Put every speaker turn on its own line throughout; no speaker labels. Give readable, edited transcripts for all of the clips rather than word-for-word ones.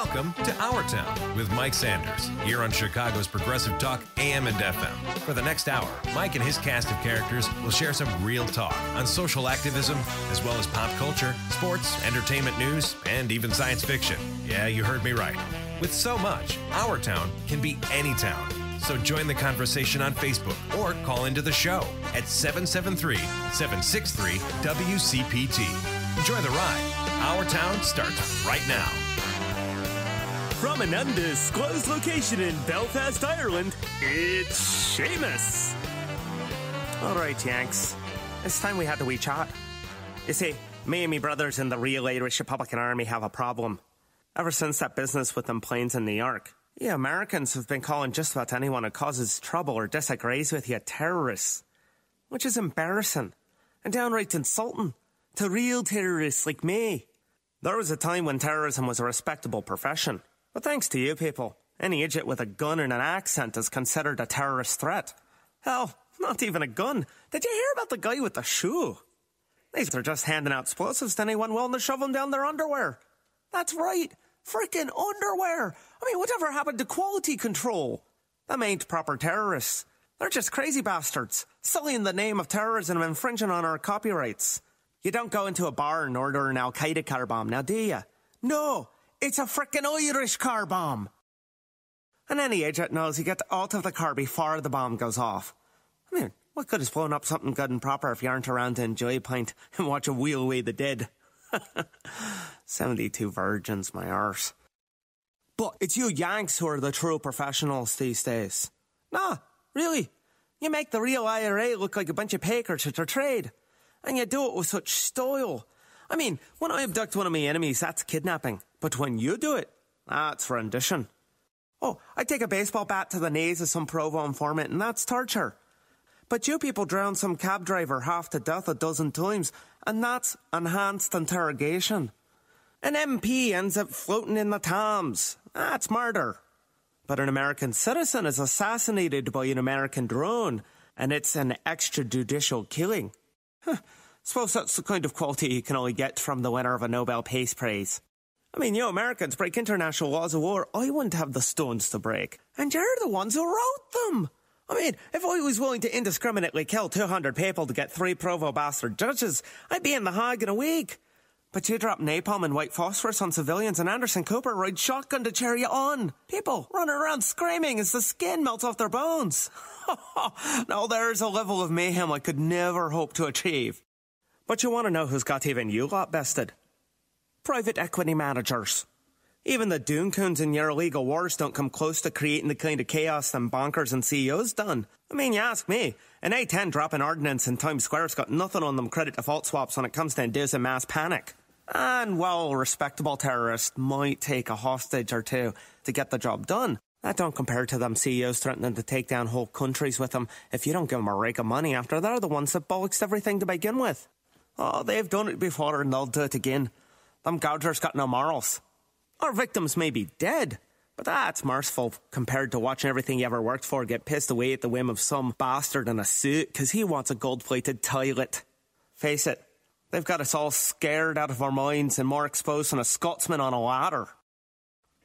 Welcome to Our Town with Mike Sanders, here on Chicago's Progressive Talk AM and FM. For the next hour, Mike and his cast of characters will share some real talk on social activism, as well as pop culture, sports, entertainment news, and even science fiction. Yeah, you heard me right. With so much, Our Town can be any town. So join the conversation on Facebook or call into the show at 773-763-WCPT. Enjoy the ride. Our Town starts right now.
From an undisclosed location in Belfast, Ireland, it's Seamus. All right, Yanks. It's time we had a wee chat. You see, me and me brothers in the real Irish Republican Army have a problem. Ever since that business with them planes in New York, you Americans have been calling just about anyone who causes trouble or disagrees with you terrorists. Which is embarrassing and downright insulting to real terrorists like me. There was a time when terrorism was a respectable profession. But thanks to you people, any idiot with a gun and an accent is considered a terrorist threat. Hell, not even a gun. Did you hear about the guy with the shoe? These are just handing out explosives to anyone willing to shove them down their underwear. That's right, freaking underwear. I mean, whatever happened to quality control? Them ain't proper terrorists. They're just crazy bastards, sullying the name of terrorism and infringing on our copyrights. You don't go into a bar and order an Al-Qaeda car bomb, now do you? No. It's a frickin' Irish car bomb. And any idiot knows you get out of the car before the bomb goes off. I mean, what good is blowing up something good and proper if you aren't around to enjoy a pint and watch a wheel away the dead? 72 virgins, my arse. But it's you Yanks who are the true professionals these days. Nah, really. You make the real IRA look like a bunch of pakers at their trade. And you do it with such style. I mean, when I abduct one of my enemies, that's kidnapping. But when you do it, that's rendition. Oh, I take a baseball bat to the knees of some Provo informant, and that's torture. But you people drown some cab driver half to death a dozen times, and that's enhanced interrogation. An MP ends up floating in the Thames. That's murder. But an American citizen is assassinated by an American drone, and it's an extrajudicial killing. Suppose that's the kind of quality you can only get from the winner of a Nobel Peace Prize. I mean, you Americans break international laws of war I wouldn't have the stones to break. And you're the ones who wrote them. I mean, if I was willing to indiscriminately kill 200 people to get 3 Provo bastard judges, I'd be in the Hague in a week. But you drop napalm and white phosphorus on civilians and Anderson Cooper rides shotgun to cheer you on. People running around screaming as the skin melts off their bones. Now there's a level of mayhem I could never hope to achieve. But you want to know who's got even you lot bested? Private equity managers. Even the Dooncoons in your illegal wars don't come close to creating the kind of chaos them bonkers and CEOs done. I mean, you ask me, an A-10 dropping ordnance in Times Square's got nothing on them credit default swaps when it comes to inducing mass panic. And while a respectable terrorist might take a hostage or two to get the job done, that don't compare to them CEOs threatening to take down whole countries with them if you don't give them a rake of money after they're the ones that bollocks everything to begin with. Oh, they've done it before and they'll do it again. Them gougers got no morals. Our victims may be dead, but that's merciful compared to watching everything you ever worked for get pissed away at the whim of some bastard in a suit because he wants a gold-plated toilet. Face it, they've got us all scared out of our minds and more exposed than a Scotsman on a ladder.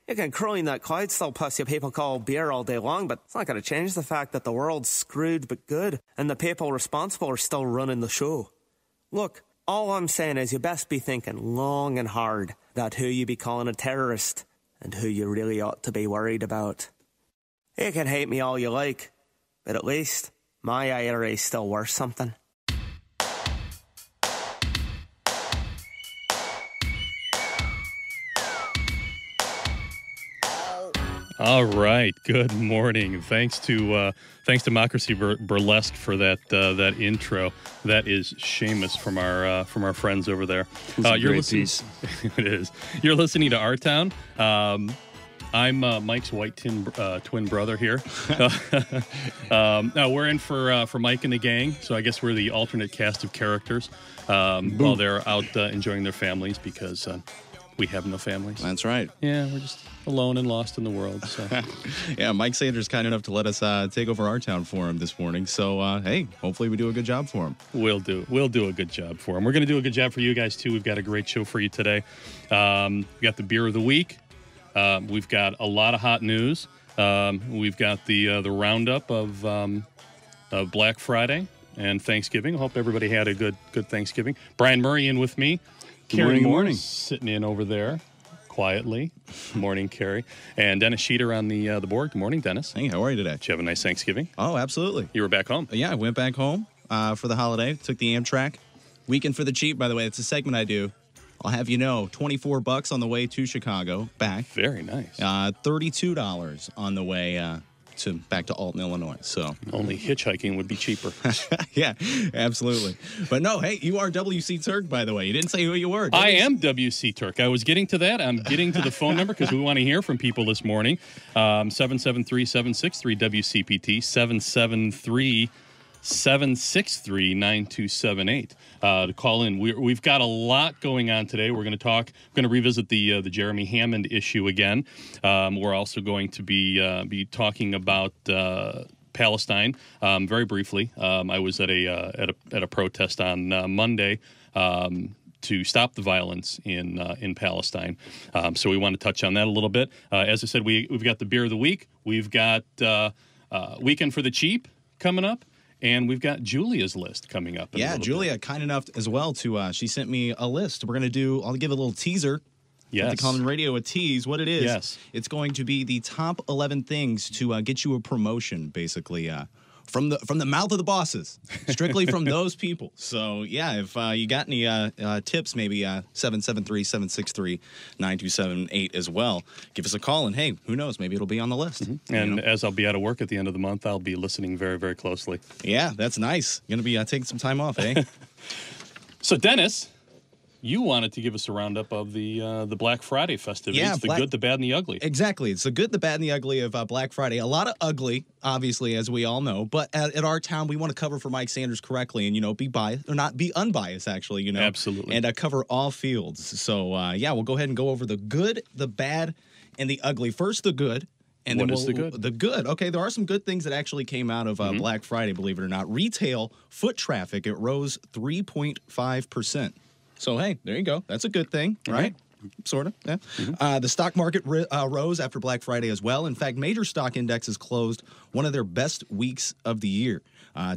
You can cry in that Clydesdale pussy people call beer all day long, but it's not going to change the fact that the world's screwed but good and the people responsible are still running the show. Look, all I'm saying is you best be thinking long and hard about who you be calling a terrorist and who you really ought to be worried about. You can hate me all you like, but at least my IRA's still worth something.
All right. Good morning. Thanks to Democracy Burlesque for that intro. That is Seamus from our friends over there. You're listening. It is. You're listening to Our Town. I'm Mike's white twin brother here. Now we're in for Mike and the gang, so I guess we're the alternate cast of characters while they're out enjoying their families because we have no families.
That's right.
Yeah, we're just alone and lost in the world. So.
Yeah, Mike Sanders kind enough to let us take over Our Town for him this morning. So, hey, hopefully we do a good job for him.
We'll do a good job for him. We're going to do a good job for you guys, too. We've got a great show for you today. We got the beer of the week. We've got a lot of hot news. We've got the roundup of Black Friday and Thanksgiving. I hope everybody had a good Thanksgiving. Brian Murray in with me. Carrie Morris sitting in over there quietly. Morning, Carrie. And Dennis Sheeter on the board. Good morning, Dennis.
Hey, how are you today?
Did you have a nice Thanksgiving?
Oh, absolutely.
You were back home?
Yeah, I went back home for the holiday. Took the Amtrak. Weekend for the Cheap, by the way. It's a segment I do. I'll have you know, $24 on the way to Chicago, back.
Very nice.
$32 on the way back to Alton, Illinois. So
only hitchhiking would be cheaper.
Yeah, absolutely. But no, hey, you are WC Turk, by the way. You didn't say who you were.
I am WC Turk. I was getting to that. I'm getting to the phone number because we want to hear from people this morning. 773-763-WCPT, 773-763-9278 to call in. We've got a lot going on today. We're going to revisit the Jeremy Hammond issue again. We're also going to be talking about Palestine very briefly. I was at a protest on Monday to stop the violence in Palestine. So we want to touch on that a little bit. As I said, we've got the beer of the week. We've got Weekend for the Cheap coming up. And we've got Julia's list coming up.
Yeah, Julia, kind enough as well to, she sent me a list. I'll give a little teaser.
Yes.
The Common Radio, a tease. What it is,
yes.
It's going to be the top 11 things to get you a promotion, basically, from the mouth of the bosses, strictly from those people. So, yeah, if you got any tips, maybe 773-763-9278 as well, give us a call, and hey, who knows, maybe it'll be on the list.
Mm-hmm. And as I'll be out of work at the end of the month, I'll be listening very, very closely.
Yeah, that's nice. Going to be taking some time off, eh?
So, Dennis, you wanted to give us a roundup of the Black Friday festivities,
yeah,
the good, the bad, and the ugly.
Exactly. It's the good, the bad, and the ugly of Black Friday. A lot of ugly, obviously, as we all know. But at our town, we want to cover for Mike Sanders correctly and, be biased, or not be unbiased, actually,
Absolutely.
And cover all fields. So, yeah, we'll go ahead and go over the good, the bad, and the ugly. First, the good. And
what
then
is the good?
The good. Okay, there are some good things that actually came out of Black Friday, believe it or not. Retail foot traffic, it rose 3.5%. So, hey, there you go. That's a good thing, right? Sort of, yeah. Mm-hmm. The stock market rose after Black Friday as well. In fact, major stock indexes closed one of their best weeks of the year.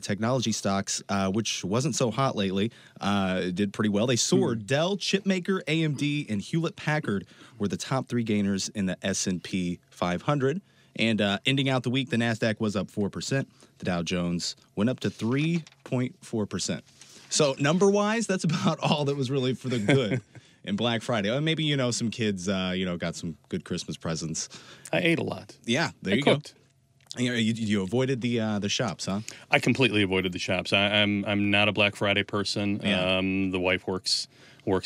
Technology stocks, which wasn't so hot lately, did pretty well. They soared. Dell, Chipmaker, AMD, and Hewlett-Packard were the top three gainers in the S&P 500. And ending out the week, the NASDAQ was up 4%. The Dow Jones went up to 3.4%. So number-wise, that's about all that was really for the good in Black Friday. Maybe, some kids, got some good Christmas presents.
I ate a lot.
Yeah, there you
cooked.
Go. You avoided the shops, huh?
I completely avoided the shops. I'm not a Black Friday person.
Yeah.
The wife works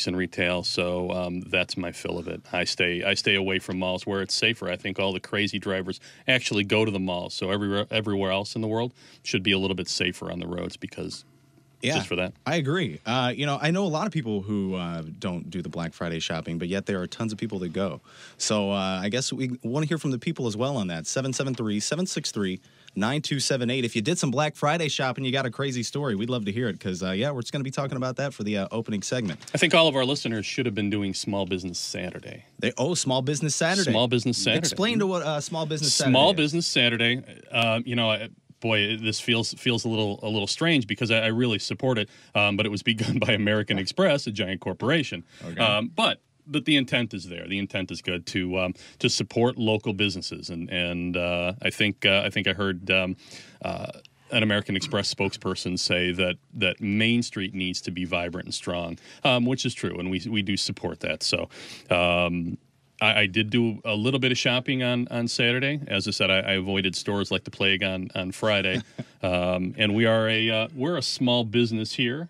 in retail, so that's my fill of it. I stay away from malls where it's safer. I think all the crazy drivers actually go to the malls. So everywhere else in the world should be a little bit safer on the roads because.
Yeah,
just for that.
I agree. I know a lot of people who don't do the Black Friday shopping, but yet there are tons of people that go. So I guess we want to hear from the people as well on that. 773-763-9278. If you did some Black Friday shopping, you got a crazy story, we'd love to hear it because, we're just going to be talking about that for the opening segment.
I think all of our listeners should have been doing Small Business Saturday.
Small Business Saturday.
Small Business Saturday.
Explain to what Small Business Saturday
Small
is.
Business Saturday, boy, this feels a little strange because I really support it, but it was begun by American Express, a giant corporation.
Okay.
But the intent is there. The intent is good to support local businesses, and I think I heard an American Express spokesperson say that Main Street needs to be vibrant and strong, which is true, and we do support that. So. I did do a little bit of shopping on Saturday. As I said, I avoided stores like the plague on Friday. And we're a small business here.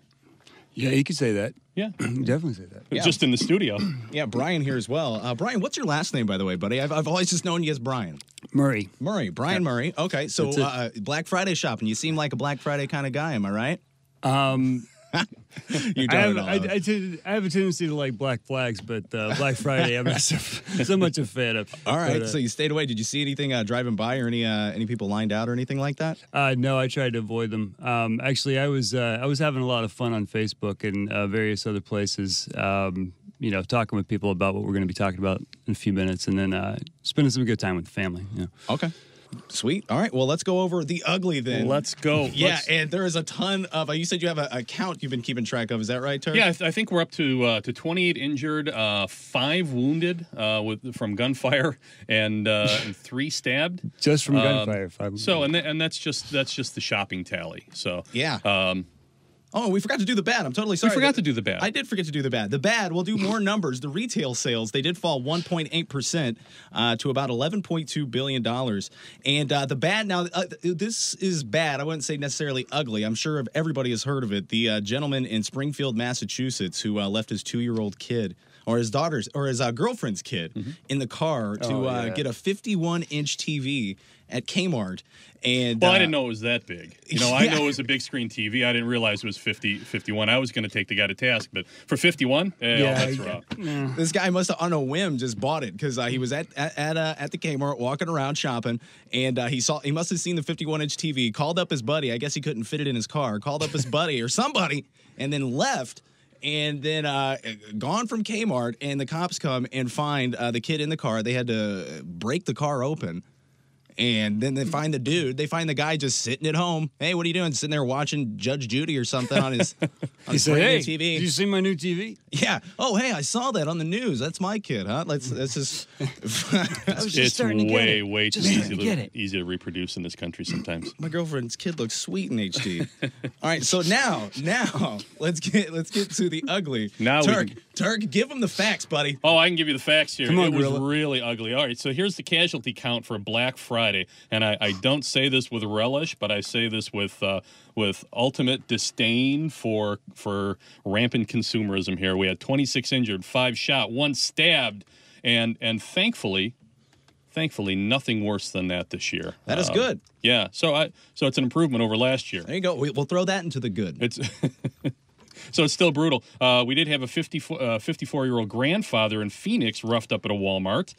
Yeah, you could say that.
Yeah.
Definitely say that.
Yeah.
Just in the studio.
Yeah, Brian here as well. Brian, what's your last name, by the way, buddy? I've always just known you as Brian.
Murray.
Brian Murray. Okay, so Black Friday shopping. You seem like a Black Friday kind of guy, am I right? You don't know.
I have a tendency to like black flags, but Black Friday I'm not so much a fan of.
All right,
but,
so you stayed away. Did you see anything driving by or any people lined out or anything like that?
No, I tried to avoid them. Actually, I was having a lot of fun on Facebook and various other places. talking with people about what we're going to be talking about in a few minutes, and then spending some good time with the family.
Okay. Sweet. All right. Well, let's go over the ugly then.
Let's go.
Yeah, and there is a ton of. You said you have a count you've been keeping track of. Is that right, Turk?
Yeah, I think we're up to 28 injured, 5 wounded from gunfire, and 3 stabbed.
Just from gunfire, 5.
So, and that's just the shopping tally. So
yeah. Oh, we forgot to do the bad. I'm totally sorry.
We forgot to do the bad.
I did forget to do the bad. The bad, we'll do more numbers. The retail sales, they did fall 1.8% to about $11.2 billion. And the bad, now, this is bad. I wouldn't say necessarily ugly. I'm sure everybody has heard of it. The gentleman in Springfield, Massachusetts, who left his 2-year-old kid, or his daughter's, or his girlfriend's kid in the car to get a 51-inch TV at Kmart. And
I didn't know it was that big. I know it was a big screen TV. I didn't realize it was 51. I was going to take the guy to task, but for 51, that's rough.
This guy must have, on a whim, just bought it because he was at the Kmart walking around shopping, and he must have seen the 51-inch TV. Called up his buddy. I guess he couldn't fit it in his car. Called up his buddy or somebody, and then left. And then gone from Kmart, and the cops come and find the kid in the car. They had to break the car open. And then they find the dude. They find the guy just sitting at home. Hey, what are you doing? Sitting there watching Judge Judy or something on his
he said, "Hey,
TV.
Did you see my new TV?"
Yeah. Oh, hey, I saw that on the news. That's my kid, huh? Let's just.
It's way too easy to reproduce in this country sometimes.
My girlfriend's kid looks sweet in HD. All right, so now let's get to the ugly.
Now
Turk, give them the facts, buddy.
Oh, I can give you the facts here.
Come on,
it was
Gorilla.
really ugly. All right, so here's the casualty count for Black Friday, and I don't say this with relish, but I say this with ultimate disdain for rampant consumerism. Here we had 26 injured, 5 shot, 1 stabbed, and thankfully nothing worse than that this year.
That is good.
Yeah, so it's an improvement over last year.
There you go. We'll throw that into the good.
It's so it's still brutal. We did have a 54-year-old grandfather in Phoenix roughed up at a Walmart.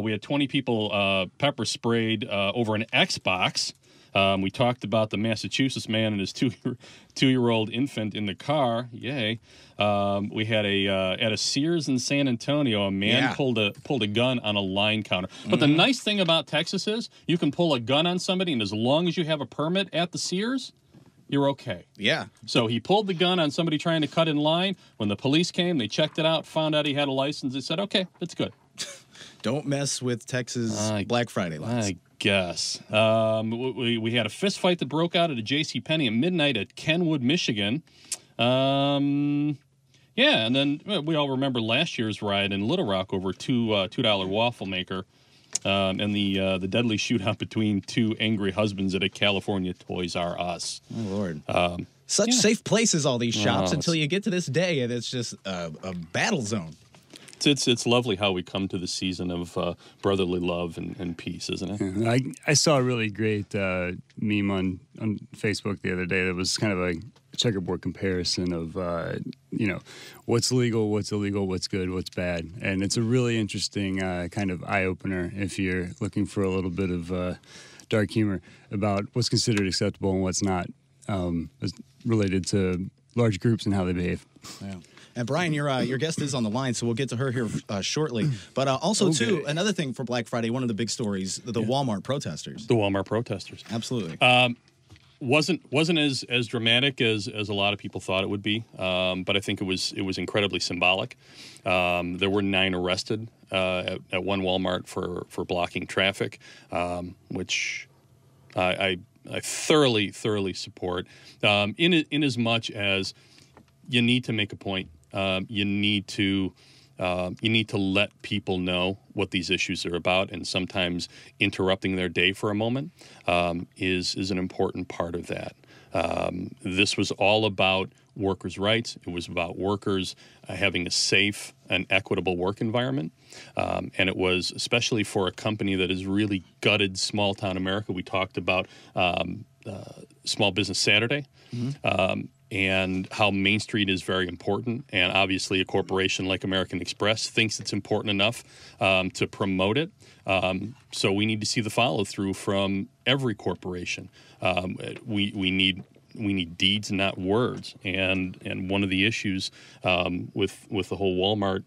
We had 20 people pepper sprayed over an Xbox. We talked about the Massachusetts man and his 2-year-old infant in the car. Yay. We had at a Sears in San Antonio, a man pulled a gun on a line counter. But the nice thing about Texas is you can pull a gun on somebody, and as long as you have a permit at the Sears, you're okay.
Yeah.
So he pulled the gun on somebody trying to cut in line. When the police came, they checked it out, found out he had a license. They said, okay, that's good.
Don't mess with Texas Black Friday lights.
I guess. We had a fist fight that broke out at a JCPenney at midnight at Kenwood, Michigan. And then we all remember last year's riot in Little Rock over a $2 waffle maker. And the deadly shootout between 2 angry husbands at a California Toys R Us.
Oh, Lord. Such safe places, all these shops, until you get to this day, and it's just a battle zone.
It's lovely how we come to the season of brotherly love and peace, isn't it?
Yeah, I saw a really great meme on Facebook the other day that was kind of a checkerboard comparison of what's legal, what's illegal, what's good, what's bad, and it's a really interesting kind of eye opener if you're looking for a little bit of dark humor about what's considered acceptable and what's not, related to large groups and how they behave.
Yeah. And Brian, your guest is on the line, so we'll get to her here shortly. But also, too, another thing for Black Friday, one of the big stories, the Walmart protesters.
The Walmart protesters.
Absolutely.
Wasn't as dramatic as a lot of people thought it would be, but I think it was incredibly symbolic. There were 9 arrested at one Walmart for blocking traffic, which I thoroughly support. In as much as you need to make a point. You need to let people know what these issues are about, and sometimes interrupting their day for a moment is an important part of that. This was all about workers' rights. It was about workers having a safe and equitable work environment, and it was especially for a company that has really gutted small-town America. We talked about Small Business Saturday. And how Main Street is very important. And obviously a corporation like American Express thinks it's important enough to promote it. So we need to see the follow-through from every corporation. We need deeds, not words. And one of the issues with the whole Walmart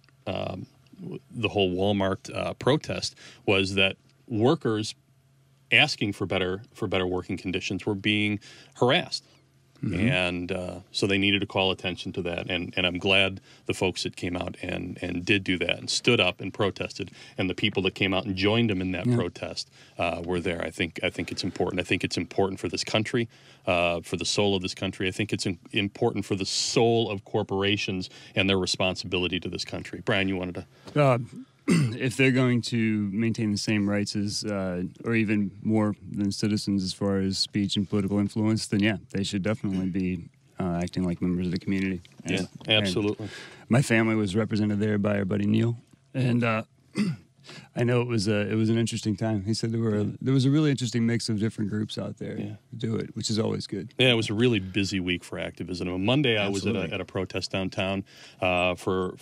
protest was that workers asking for better working conditions were being harassed. And so they needed to call attention to that, and I'm glad the folks that came out and did do that and stood up and protested, and the people that came out and joined them in that protest were there. I think it's important. I think it's important for this country, for the soul of this country. I think it's important for the soul of corporations and their responsibility to this country. Brian, you wanted to...
If they're going to maintain the same rights as, or even more than citizens as far as speech and political influence, then yeah, they should definitely be acting like members of the community.
Yeah, absolutely.
And my family was represented there by our buddy Neil, and I know it was an interesting time. He said there was a really interesting mix of different groups out there to do it, which is always good.
Yeah, it was a really busy week for activism. On Monday, I was at a protest downtown for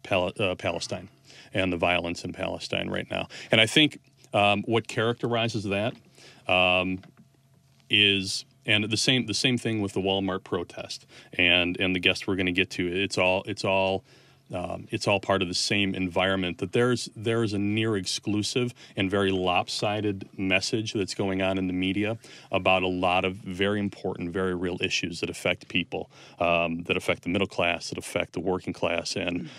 Palestine and the violence in Palestine right now. And I think what characterizes that is, and the same thing with the Walmart protest and the guest we're going to get to. It's all part of the same environment, that there's a near exclusive and very lopsided message that's going on in the media about a lot of very important, very real issues that affect people, that affect the middle class, that affect the working class, and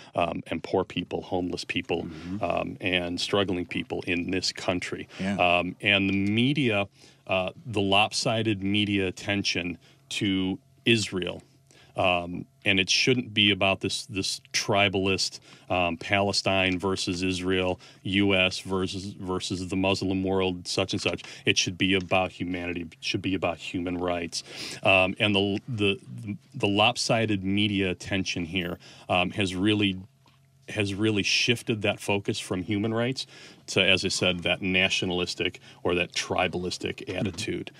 poor people, homeless people, and struggling people in this country. Yeah. And the media, the lopsided media attention to Israel. And it shouldn't be about this tribalist Palestine versus Israel, U.S. versus the Muslim world, such and such. It should be about humanity. It should be about human rights. And the lopsided media attention here has really shifted that focus from human rights to, as I said, that nationalistic or that tribalistic attitude,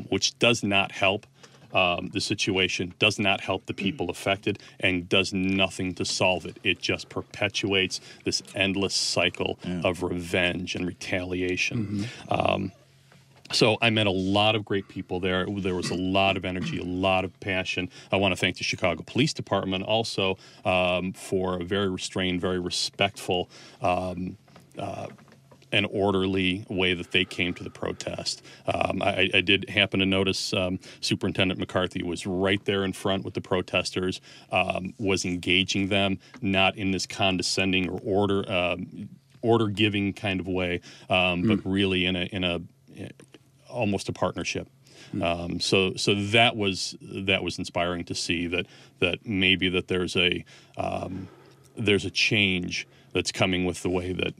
which does not help the situation, does not help the people affected, and does nothing to solve it. It just perpetuates this endless cycle of revenge and retaliation. So I met a lot of great people there. There was a lot of energy, a lot of passion. I want to thank the Chicago Police Department also for a very restrained, very respectful an orderly way that they came to the protest. I did happen to notice Superintendent McCarthy was right there in front with the protesters, was engaging them, not in this condescending or order-giving kind of way, but really in a almost a partnership. So that was inspiring to see that maybe that there's a change that's coming with the way that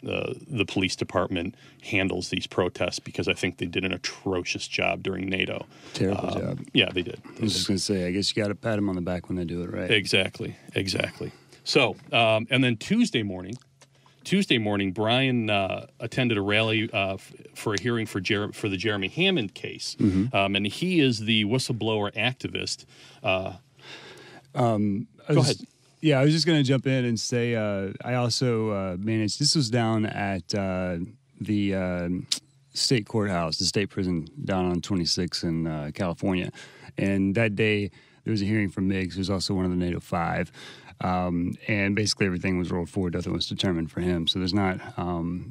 the police department handles these protests, because I think they did an atrocious job during NATO.
Terrible job.
Yeah, they did.
I was just going to say, I guess you got to pat them on the back when they do it right.
Exactly. So, and then Tuesday morning, Brian attended a rally for a hearing for the Jeremy Hammond case, and he is the whistleblower activist. Go ahead.
Yeah, I was just going to jump in and say I also managed. This was down at the state courthouse, the state prison down on 26 in California, and that day there was a hearing for Miggs, who's also one of the NATO 5. And basically everything was rolled forward. Nothing was determined for him. So there's not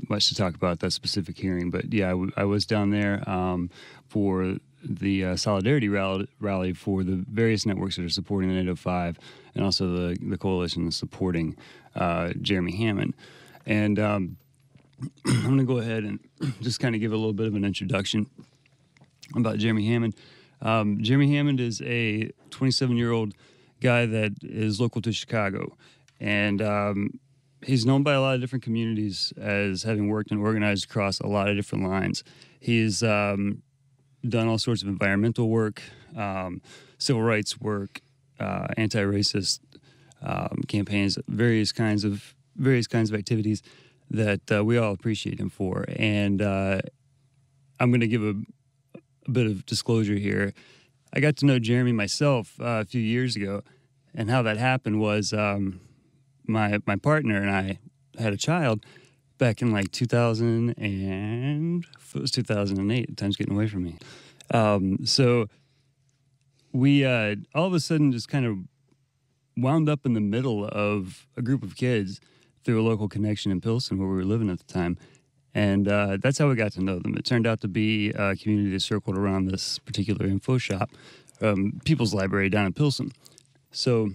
much to talk about that specific hearing. But yeah, I was down there for the solidarity rally for the various networks that are supporting the NATO 5, and also the coalition that's supporting Jeremy Hammond. And I'm going to go ahead and just kind of give a little bit of an introduction about Jeremy Hammond. Jeremy Hammond is a 27-year-old guy that is local to Chicago, and he's known by a lot of different communities as having worked and organized across a lot of different lines. He's done all sorts of environmental work, civil rights work, anti-racist campaigns, various kinds of activities that we all appreciate him for. And I'm going to give a bit of disclosure here. I got to know Jeremy myself a few years ago, and how that happened was my partner and I had a child back in like 2000 and it was 2008. Time's getting away from me. So we all of a sudden just kind of wound up in the middle of a group of kids through a local connection in Pilsen where we were living at the time. And that's how we got to know them. It turned out to be a community that circled around this particular info shop, People's Library down in Pilsen. So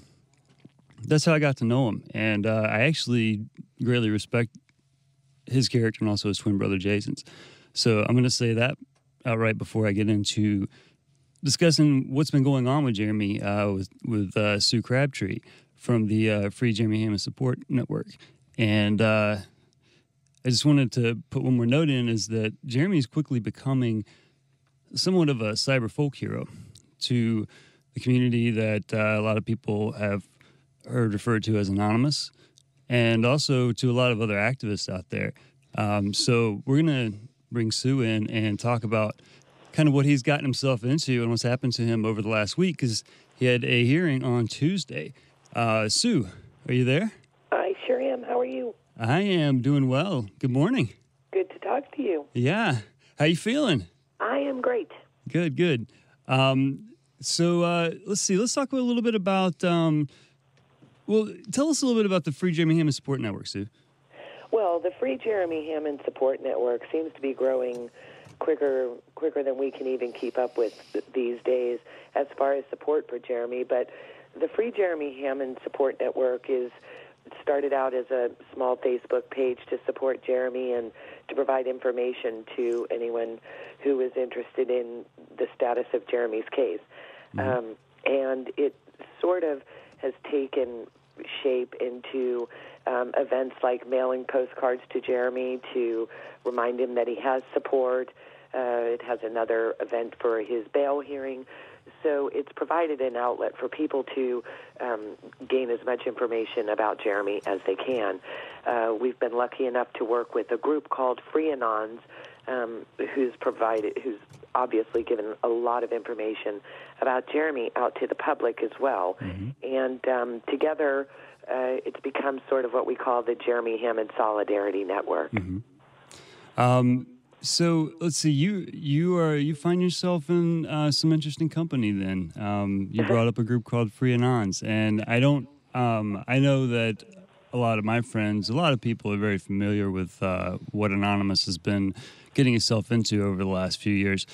that's how I got to know him. And I actually greatly respect his character and also his twin brother Jason's. So I'm going to say that outright before I get into discussing what's been going on with Jeremy with Sue Crabtree from the Free Jeremy Hammond Support Network. And I just wanted to put one more note in is that Jeremy is quickly becoming somewhat of a cyber folk hero to the community that a lot of people have heard referred to as anonymous, and also to a lot of other activists out there. So we're going to bring Sue in and talk about kind of what he's gotten himself into and what's happened to him over the last week, because he had a hearing on Tuesday. Sue, are you there?
I sure am. How are you?
I am doing well. Good morning.
Good to talk to you.
Yeah. How you feeling?
I am great.
Good, good. So let's see. Let's talk a little bit about, tell us a little bit about the Free Jeremy Hammond Support Network, Sue.
Well, the Free Jeremy Hammond Support Network seems to be growing quicker than we can even keep up with these days as far as support for Jeremy. But the Free Jeremy Hammond Support Network started out as a small Facebook page to support Jeremy and to provide information to anyone who is interested in the status of Jeremy's case. Mm-hmm. And it sort of has taken shape into events like mailing postcards to Jeremy to remind him that he has support. It has another event for his bail hearing. So it's provided an outlet for people to gain as much information about Jeremy as they can. We've been lucky enough to work with a group called Free Anons, who's obviously given a lot of information about Jeremy out to the public as well. Mm-hmm. And together, it's become sort of what we call the Jeremy Hammond Solidarity Network.
Mm-hmm. So let's see. You find yourself in some interesting company. Then you brought up a group called Free Anons, and I know that a lot of my friends, a lot of people are very familiar with what Anonymous has been getting itself into over the last few years.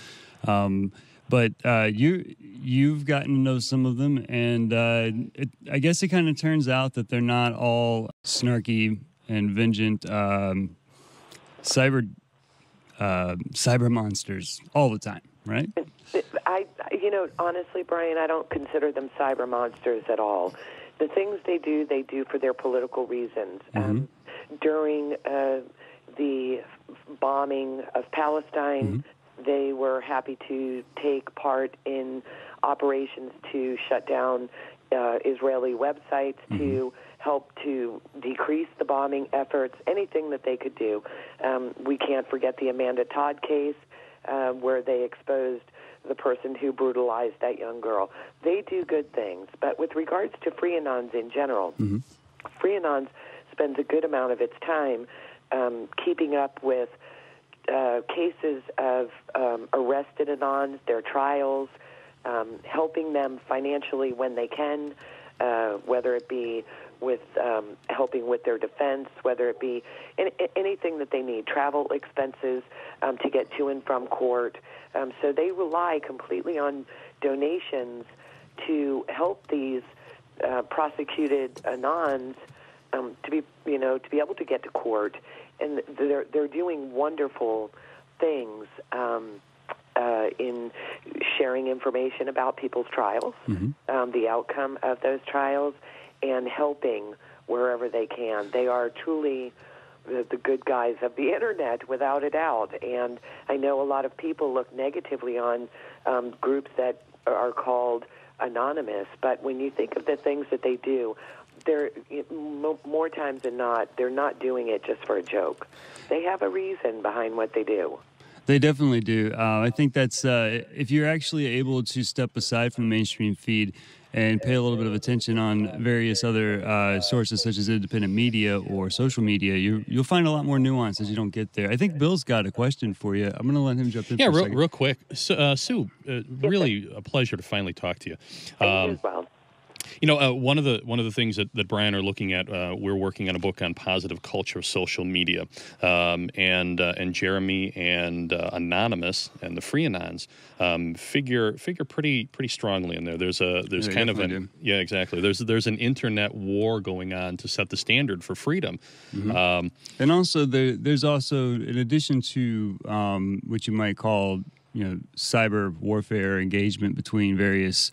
But you've gotten to know some of them, and I guess it kind of turns out that they're not all snarky and vengeant cyber monsters all the time, right?
Honestly, Brian, I don't consider them cyber monsters at all. The things they do for their political reasons. Mm-hmm. During the bombing of Palestine, mm-hmm. they were happy to take part in operations to shut down Israeli websites, mm-hmm. to help to decrease the bombing efforts, anything that they could do. We can't forget the Amanda Todd case, where they exposed the person who brutalized that young girl. They do good things. But with regards to Free Anons in general, mm-hmm. Free Anons spends a good amount of its time keeping up with cases of arrested Anons, their trials, helping them financially when they can, whether it be with helping with their defense, whether it be anything that they need, travel expenses to get to and from court. So they rely completely on donations to help these prosecuted Anons to be able to get to court, and they're doing wonderful things in sharing information about people's trials, mm-hmm.
The
outcome of those trials, and helping wherever they can. They are truly the good guys of the internet, without a doubt. And I know a lot of people look negatively on groups that are called anonymous, but when you think of the things that they do, they're more times than not, they're not doing it just for a joke. They have a reason behind what they do.
They definitely do. I think that's if you're actually able to step aside from the mainstream feed and pay a little bit of attention on various other sources such as independent media or social media, you'll find a lot more nuances you don't get there. I think Bill's got a question for you. I'm going to let him jump in for a second.
Real quick. Sue, really a pleasure to finally talk to you.
Thank you as well.
One of the things that Brian are looking at, we're working on a book on positive culture of social media, and Jeremy and Anonymous and the Free Anons figure pretty strongly in there. There's kind of exactly. There's an internet war going on to set the standard for freedom,
and also there's also, in addition to what you might call cyber warfare engagement between various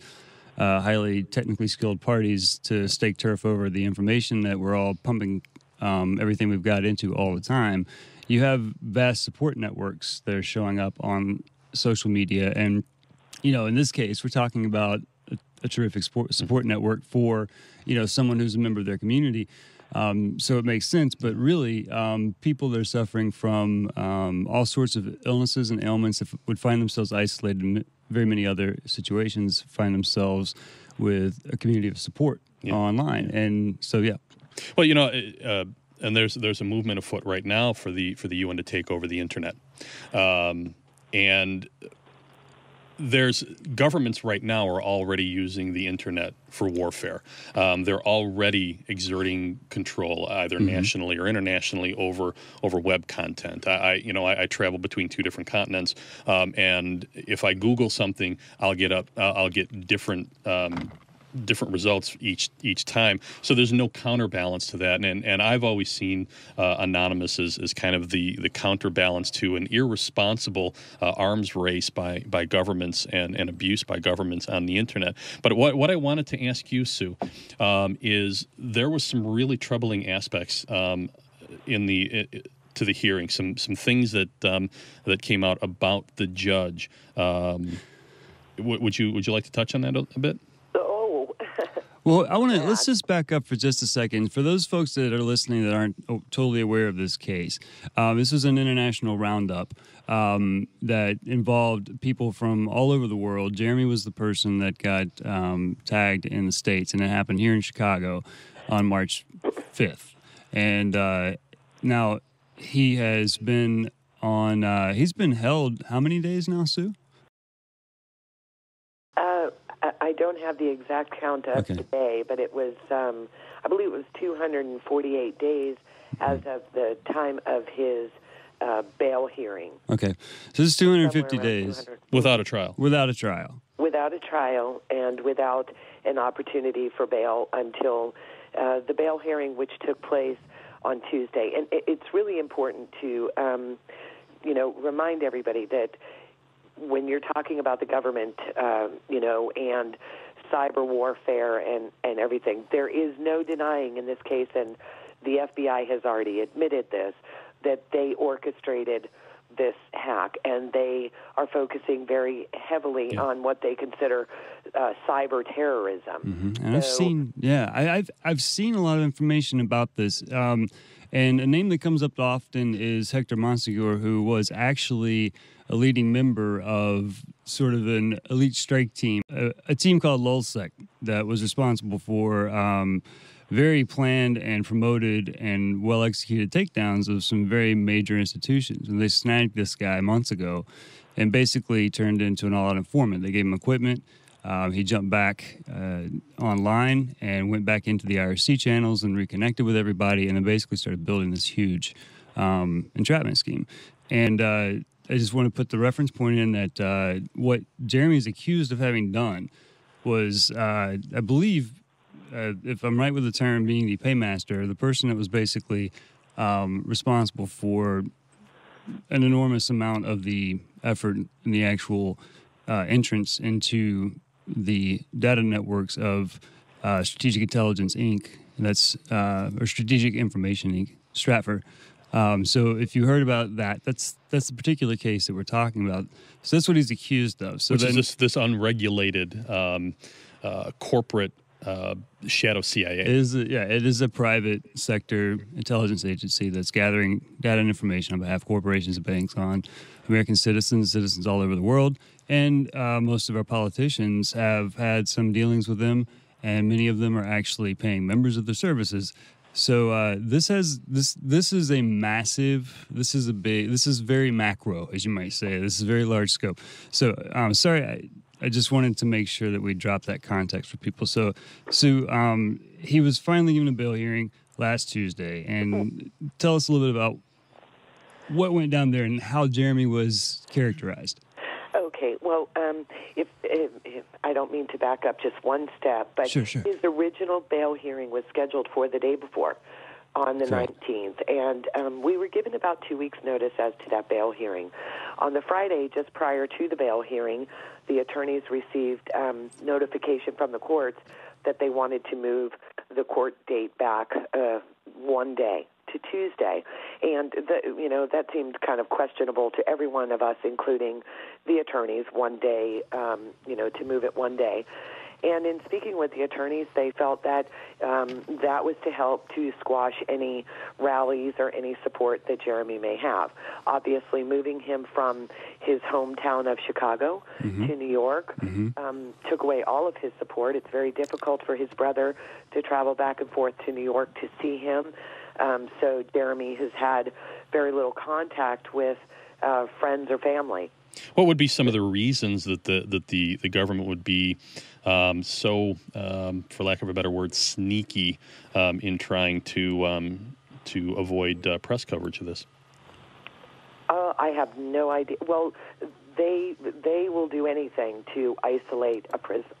highly technically skilled parties to stake turf over the information that we're all pumping everything we've got into all the time. You have vast support networks that are showing up on social media. And, in this case, we're talking about a terrific support network for, someone who's a member of their community. So it makes sense. But really, people that are suffering from all sorts of illnesses and ailments that would find themselves isolated in very many other situations find themselves with a community of support online. And so,
Well, and there's a movement afoot right now for the UN to take over the internet. And there's governments right now are already using the internet for warfare. They're already exerting control either nationally or internationally over web content. I travel between two different continents, and if I Google something, I'll get different results each time. So there's no counterbalance to that. And I've always seen Anonymous as kind of the counterbalance to an irresponsible arms race by governments and abuse by governments on the internet. But what I wanted to ask you, Sue, is there was some really troubling aspects to the hearing, some things that came out about the judge. Would you like to touch on that a bit?
Well, let's just back up for just a second. For those folks that are listening that aren't totally aware of this case, this was an international roundup that involved people from all over the world. Jeremy was the person that got tagged in the States, and it happened here in Chicago on March 5th. And now he has been he's been held how many days now, Sue?
I don't have the exact count of today, but it was, I believe it was 248 days as of the time of his bail hearing. Okay.
So this is 250 days.
Without a trial.
Without a trial.
Without a trial and without an opportunity for bail until the bail hearing, which took place on Tuesday. And it's really important to, remind everybody that when you're talking about the government, and cyber warfare and everything, there is no denying in this case, and the FBI has already admitted this, that they orchestrated this hack, and they are focusing very heavily on what they consider cyber terrorism.
And I've seen a lot of information about this. And a name that comes up often is Hector Monsegur, who was actually a leading member of sort of an elite strike team, a team called Lulzsec that was responsible for very planned and promoted and well-executed takedowns of some very major institutions. And they snagged this guy months ago and basically turned into an all-out informant. They gave him equipment. He jumped back online and went back into the IRC channels and reconnected with everybody, and then basically started building this huge entrapment scheme. And I just want to put the reference point in that what Jeremy is accused of having done was, I believe, if I'm right with the term, being the paymaster, the person that was basically responsible for an enormous amount of the effort and the actual entrance into the data networks of Strategic Intelligence, Inc., that's or Strategic Information, Inc., Stratfor. So if you heard about that, that's the particular case that we're talking about. So that's what he's accused of. So
Which is this unregulated corporate shadow CIA.
It is a private sector intelligence agency that's gathering data and information on behalf of corporations and banks on American citizens all over the world. And most of our politicians have had some dealings with them, and many of them are actually paying members of their services. So this is very macro, as you might say. This is very large scope. So sorry, I just wanted to make sure that we drop that context for people. So he was finally given a bail hearing last Tuesday, and tell us a little bit about what went down there and how Jeremy was characterized.
Okay, well, if I don't mean to back up just one step, but
Sure.
his original bail hearing was scheduled for the day before, on the 19th, and we were given about 2 weeks' notice as to that bail hearing. On the Friday, just prior to the bail hearing, the attorneys received notification from the courts that they wanted to move the court date back one day to Tuesday, and that seemed kind of questionable to every one of us, including the attorneys. One day, to move it one day. And in speaking with the attorneys, they felt that that was to help to squash any rallies or any support that Jeremy may have. Obviously, moving him from his hometown of Chicago to New York took away all of his support. It's very difficult for his brother to travel back and forth to New York to see him. So Jeremy has had very little contact with friends or family.
What would be some of the reasons that the government would be so, for lack of a better word, sneaky in trying to avoid press coverage of this?
I have no idea. Well, they will do anything to isolate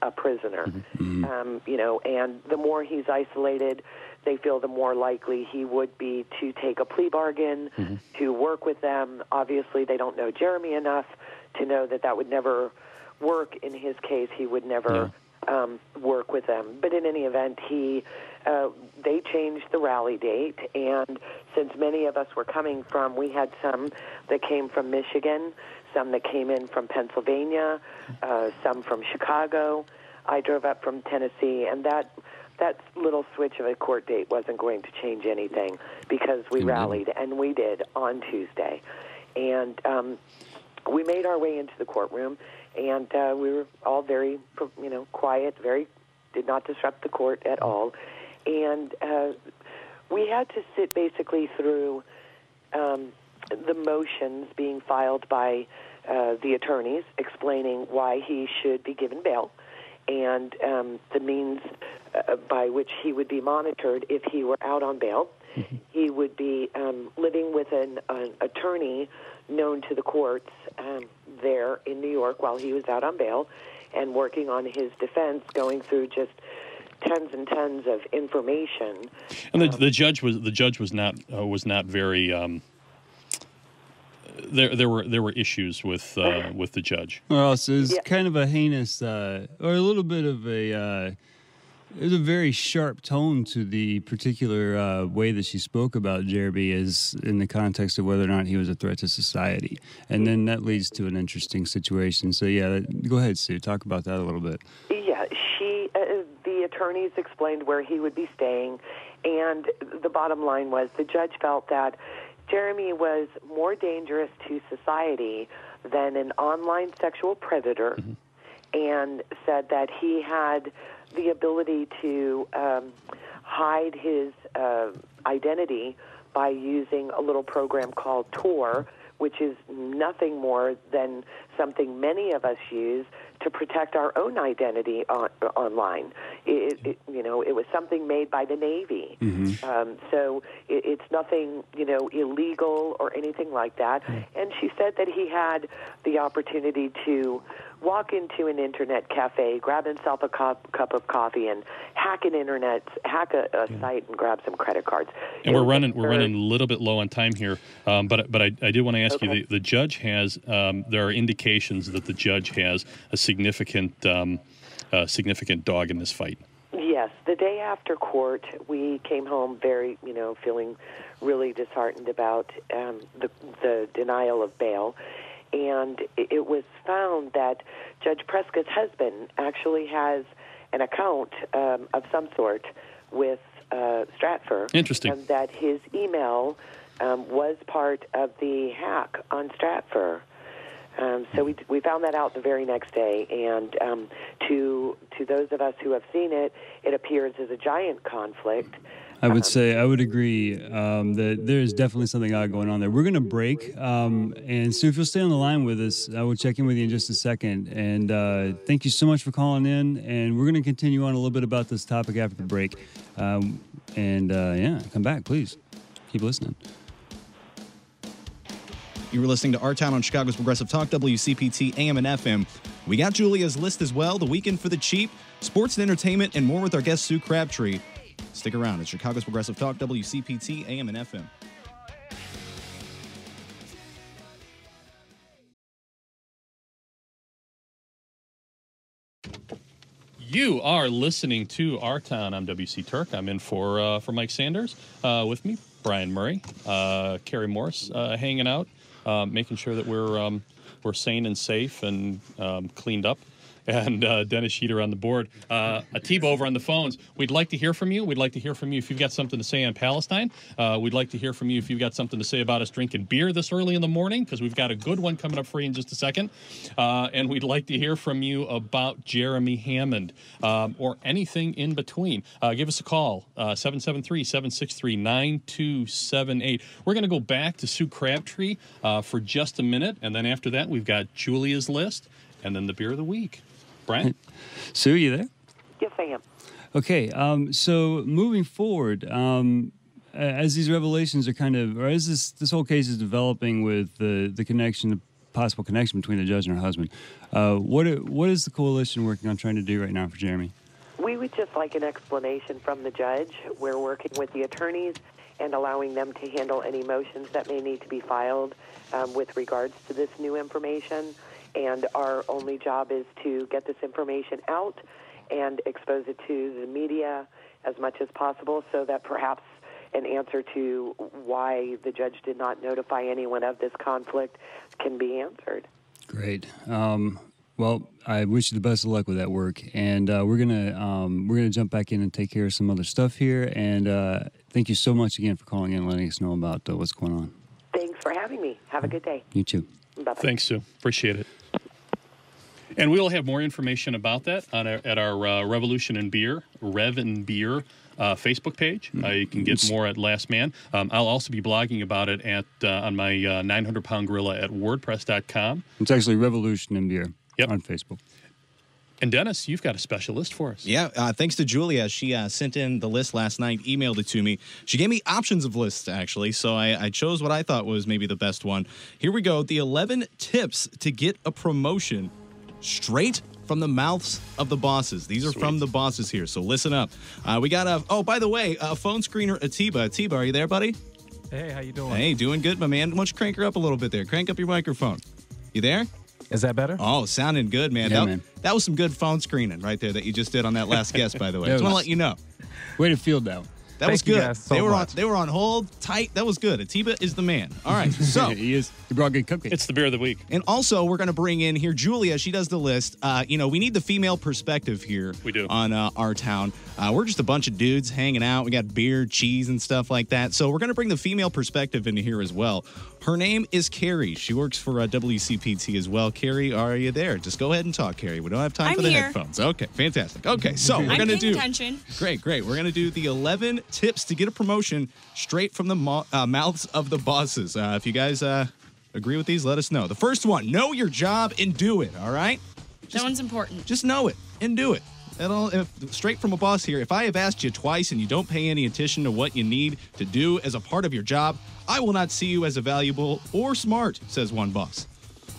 a prisoner. And the more he's isolated, they feel the more likely he would be to take a plea bargain, to work with them. Obviously, they don't know Jeremy enough to know that would never work in his case. He would never work with them. But in any event, they changed the rally date, and since many of us were coming from, we had some that came from Michigan, some that came in from Pennsylvania, some from Chicago. I drove up from Tennessee, and that little switch of a court date wasn't going to change anything because we rallied, and we did on Tuesday. And we made our way into the courtroom, and we were all very, quiet, did not disrupt the court at all. And we had to sit basically through the motions being filed by the attorneys explaining why he should be given bail and the means by which he would be monitored if he were out on bail. He would be living with an attorney known to the courts there in New York while he was out on bail and working on his defense, going through just tons and tons of information.
And the judge was not very. There were issues with the judge.
Well, so it's kind of a heinous or a little bit of a. There's a very sharp tone to the particular way that she spoke about Jeremy as in the context of whether or not he was a threat to society. And then that leads to an interesting situation. So, go ahead, Sue. Talk about that a little bit.
Yeah, the attorneys explained where he would be staying, and the bottom line was the judge felt that Jeremy was more dangerous to society than an online sexual predator and said that he had the ability to hide his identity by using a little program called Tor, which is nothing more than something many of us use to protect our own identity online. It was something made by the Navy. So it's nothing, illegal or anything like that. And she said that he had the opportunity to walk into an internet cafe, grab himself a cup of coffee, and hack a site and grab some credit cards.
And we're running a little bit low on time here, but I did want to ask you, the judge has there are indications that the judge has a significant dog in this fight.
Yes, the day after court, we came home very, feeling really disheartened about the denial of bail. And it was found that Judge Prescott's husband actually has an account of some sort with Stratfor.
Interesting.
And that his email was part of the hack on Stratfor. So we found that out the very next day, and to those of us who have seen it, it appears as a giant conflict.
I would say, I would agree that there's definitely something odd going on there. We're going to break, and Sue, if you'll stay on the line with us, I will check in with you in just a second. And thank you so much for calling in, and we're going to continue on a little bit about this topic after the break. Come back, please. Keep listening.
You were listening to Our Town on Chicago's Progressive Talk, WCPT, AM and FM. We got Julia's list as well, the weekend for the cheap, sports and entertainment, and more with our guest, Sue Crabtree. Stick around. It's Chicago's Progressive Talk, WCPT, AM and FM.
You are listening to Our Town. I'm WC Turk. I'm in for Mike Sanders. With me, Brian Murray, Carrie Morse, hanging out, making sure that we're sane and safe and cleaned up. And Dennis Sheeter on the board. Atiba over on the phones. We'd like to hear from you. We'd like to hear from you if you've got something to say on Palestine. We'd like to hear from you if you've got something to say about us drinking beer this early in the morning, because we've got a good one coming up for you in just a second. And we'd like to hear from you about Jeremy Hammond or anything in between. Give us a call, 773-763-9278. We're going to go back to Sue Crabtree for just a minute. And then after that, we've got Julia's list and then the beer of the week. Brian?
Sue, you there?
Yes, I am.
Okay, so moving forward, as these revelations are or as this whole case is developing with the connection, the possible connection between the judge and her husband, what is the coalition working on trying to do right now for Jeremy?
We would just like an explanation from the judge. We're working with the attorneys and allowing them to handle any motions that may need to be filed with regards to this new information. And our only job is to get this information out and expose it to the media as much as possible, so that perhaps an answer to why the judge did not notify anyone of this conflict can be answered.
Great. Well, I wish you the best of luck with that work, and we're gonna jump back in and take care of some other stuff here. And thank you so much again for calling in and letting us know about what's going on.
Thanks for having me. Have a good day.
You too.
Bye-bye.
Thanks, Sue. Appreciate it. And we'll have more information about that at our Revolution and Beer, Rev and Beer Facebook page. You can get more at Last Man. I'll also be blogging about it on my 900-pound gorilla at WordPress.com.
It's actually Revolution and Beer on Facebook.
And Dennis, you've got a special list for us.
Yeah, thanks to Julia. She sent in the list last night, emailed it to me. She gave me options of lists, actually, so I chose what I thought was maybe the best one. Here we go, the 11 tips to get a promotion straight from the mouths of the bosses. These are from the bosses here, so listen up. We got by the way, a phone screener, Atiba. Atiba, are you there, buddy?
Hey, how you doing?
Hey, doing good, my man. Why don't you crank her up a little bit there? Crank up your microphone. You there?
Is that better?
Oh, sounding good, man.
Yeah, man.
That was some good phone screening right there that you just did on that last guest, by the way. Just want to let you know.
Way to field that one.
That was good.
Thank you guys so much.
They were on hold, tight. That was good. Atiba is the man. All right, so
He is. He brought good cupcakes.
It's the beer of the week.
and also we're going to bring in here Julia. She does the list. We need the female perspective here.
We do.
On Our Town. We're just a bunch of dudes hanging out. We got beer, cheese, and stuff like that. So we're going to bring the female perspective into here as well. Her name is Carrie. She works for WCPT as well. Carrie, are you there? Just go ahead and talk, Carrie. We don't have time
I'm
for the
here.
headphones. Okay, fantastic. Okay, so we're
I'm
going to
paying
do.
attention.
Great. We're going to do the 11 tips to get a promotion straight from the mouths of the bosses. If you guys agree with these, let us know. The first one, know your job and do it, all right?
That one's important.
Just know it and do it. Straight from a boss here, if I have asked you twice and you don't pay any attention to what you need to do as a part of your job, I will not see you as a valuable or smart, says one boss.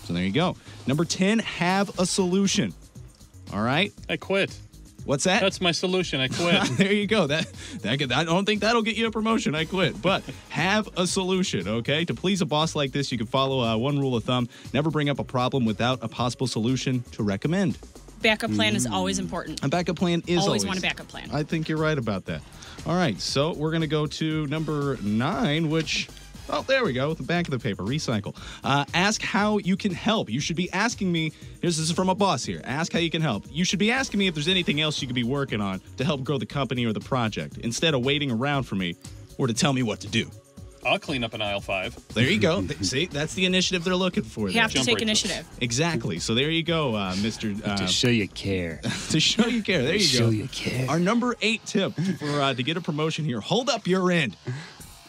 So there you go. Number 10, have a solution. All right?
I quit.
What's that?
That's my solution. I quit.
There you go. I don't think that'll get you a promotion. I quit. But have a solution, okay? To please a boss like this, you can follow one rule of thumb. Never bring up a problem without a possible solution to recommend.
Backup plan is always important.
A backup plan is
Always want a backup plan.
I think you're right about that. All right, so we're going to go to number 9, which Oh, there we go. The back of the paper. Recycle. Ask how you can help. You should be asking me. This is from a boss here. Ask how you can help. You should be asking me if there's anything else you could be working on to help grow the company or the project, instead of waiting around for me or to tell me what to do.
I'll clean up in aisle 5.
There you go. See, that's the initiative they're looking for.
You have to take initiative.
Exactly. So there you go, Mr.
To show you care.
To show you care. There you go.
Show you care.
Our number 8 tip for to get a promotion here: hold up your end.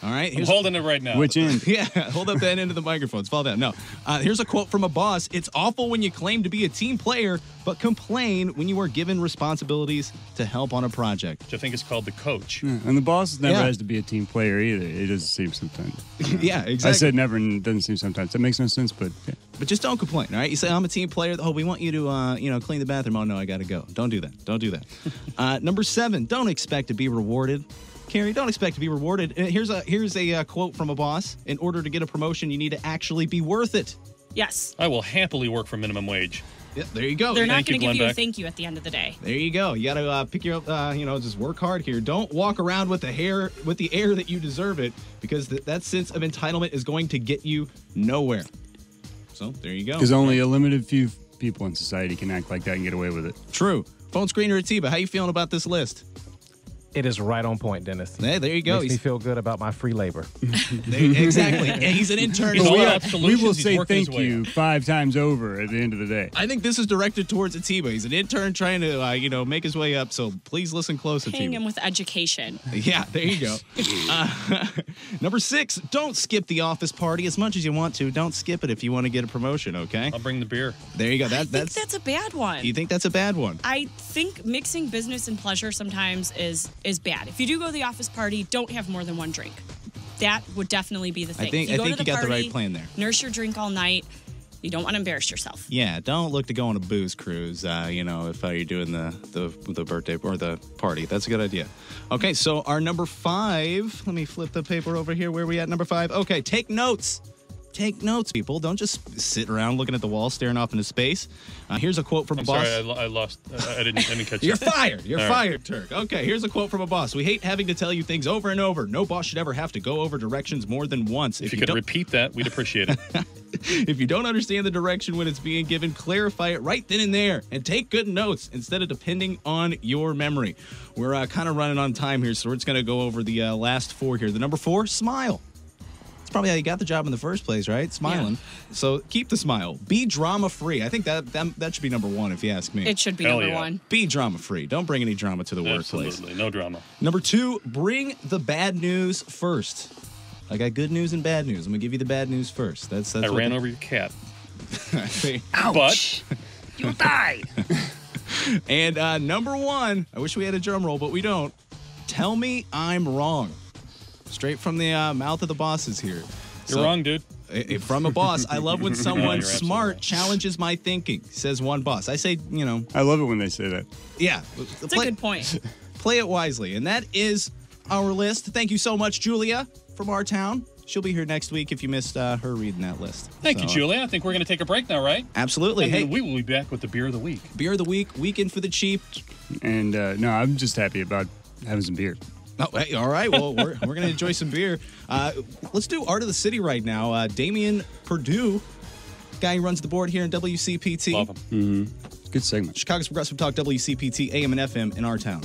All right,
I'm holding it right now.
Which end?
Yeah, hold up that end of the microphones. Fall down. No. Here's a quote from a boss. It's awful when you claim to be a team player, but complain when you are given responsibilities to help on a project.
Which I think is called the coach.
Yeah, and the boss never has to be a team player either. It doesn't seem sometimes.
Yeah, exactly.
I said never, and it doesn't seem sometimes. That makes no sense, but yeah.
But just don't complain, all right? You say, I'm a team player. Oh, we want you to, clean the bathroom. Oh, no, I got to go. Don't do that. Don't do that. Number 7, don't expect to be rewarded. Carrie, don't expect to be rewarded. Here's a quote from a boss. In order to get a promotion, you need to actually be worth it.
Yes.
I will happily work for minimum wage.
Yeah, there you go.
They're not
Thank you,
going to give you
Glenn
a
Beck.
thank you at the end of the day.
There you go. You got to pick your, just work hard here. Don't walk around with the air that you deserve it, because that sense of entitlement is going to get you nowhere. So there you go.
Because only a limited few people in society can act like that and get away with it.
True. Phone screener Atiba, how you feeling about this list?
It is right on point, Dennis.
Hey, there you go.
Makes me feel good about my free labor.
Exactly. And he's an intern.
He's
as
all
well.
about solutions.
We will
He's
say
working his
thank
way
you
up.
5 times over at the end of the day.
I think this is directed towards Atiba. He's an intern trying to, make his way up. So please listen close,
Paying
Atiba.
him with education.
Yeah, there you go. Number 6, don't skip the office party as much as you want to. Don't skip it if you want to get a promotion, okay?
I'll bring the beer.
There you go.
I think that's a bad one.
You think that's a bad one?
I think mixing business and pleasure sometimes is bad. If you do go to the office party, don't have more than one drink. That would definitely be the thing.
I think
If go
you
to the
got the
party,
right plan there.
Nurse your drink all night. You don't want to embarrass yourself.
Yeah, don't look to go on a booze cruise, if you're doing the birthday or the party. That's a good idea. Okay, so our number 5, let me flip the paper over here. Where are we at? Number 5. Okay, take notes. Take notes, people. Don't just sit around looking at the wall, staring off into space. Here's a quote from a boss.
Sorry, I lost. I didn't catch
You're
that.
fired. You're
All
fired, Turk. Okay, here's a quote from a boss. We hate having to tell you things over and over. No boss should ever have to go over directions more than once.
If you could repeat that, we'd appreciate it.
If you don't understand the direction when it's being given, clarify it right then and there and take good notes instead of depending on your memory. We're kind of running on time here, so we're just going to go over the last 4 here. The number 4, smile. That's probably how you got the job in the first place, right? Smiling. Yeah. So keep the smile. Be drama-free. I think that should be number 1, if you ask me.
It should be
Hell
number
yeah.
1.
Be drama-free. Don't bring any drama to the workplace.
Absolutely, no drama.
Number 2, bring the bad news first. I got good news and bad news. I'm gonna give you the bad news first. That's
I ran over your cat.
Ouch! You died!
And number 1, I wish we had a drum roll, but we don't. Tell me I'm wrong. Straight from the mouth of the bosses here.
You're wrong, dude.
From a boss. I love when someone
you're
smart
absolutely
challenges my thinking, says one boss. I say,
I love it when they say that.
yeah.
It's a good point.
Play it wisely. And that is our list. Thank you so much, Julia, from our town. She'll be here next week if you missed her reading that list.
Thank you, Julia. I think we're going to take a break now, right?
Absolutely.
And
Hey,
we will be back with the beer of the week.
beer of the week, weekend for the cheap.
And no, I'm just happy about having some beer.
Oh, hey, all right. Well, we're going to enjoy some beer. Let's do Art of the City right now. Damian Perdue, guy who runs the board here in WCPT.
Love him.
Mm-hmm. Good segment.
Chicago's Progressive Talk, WCPT, AM and FM in our town.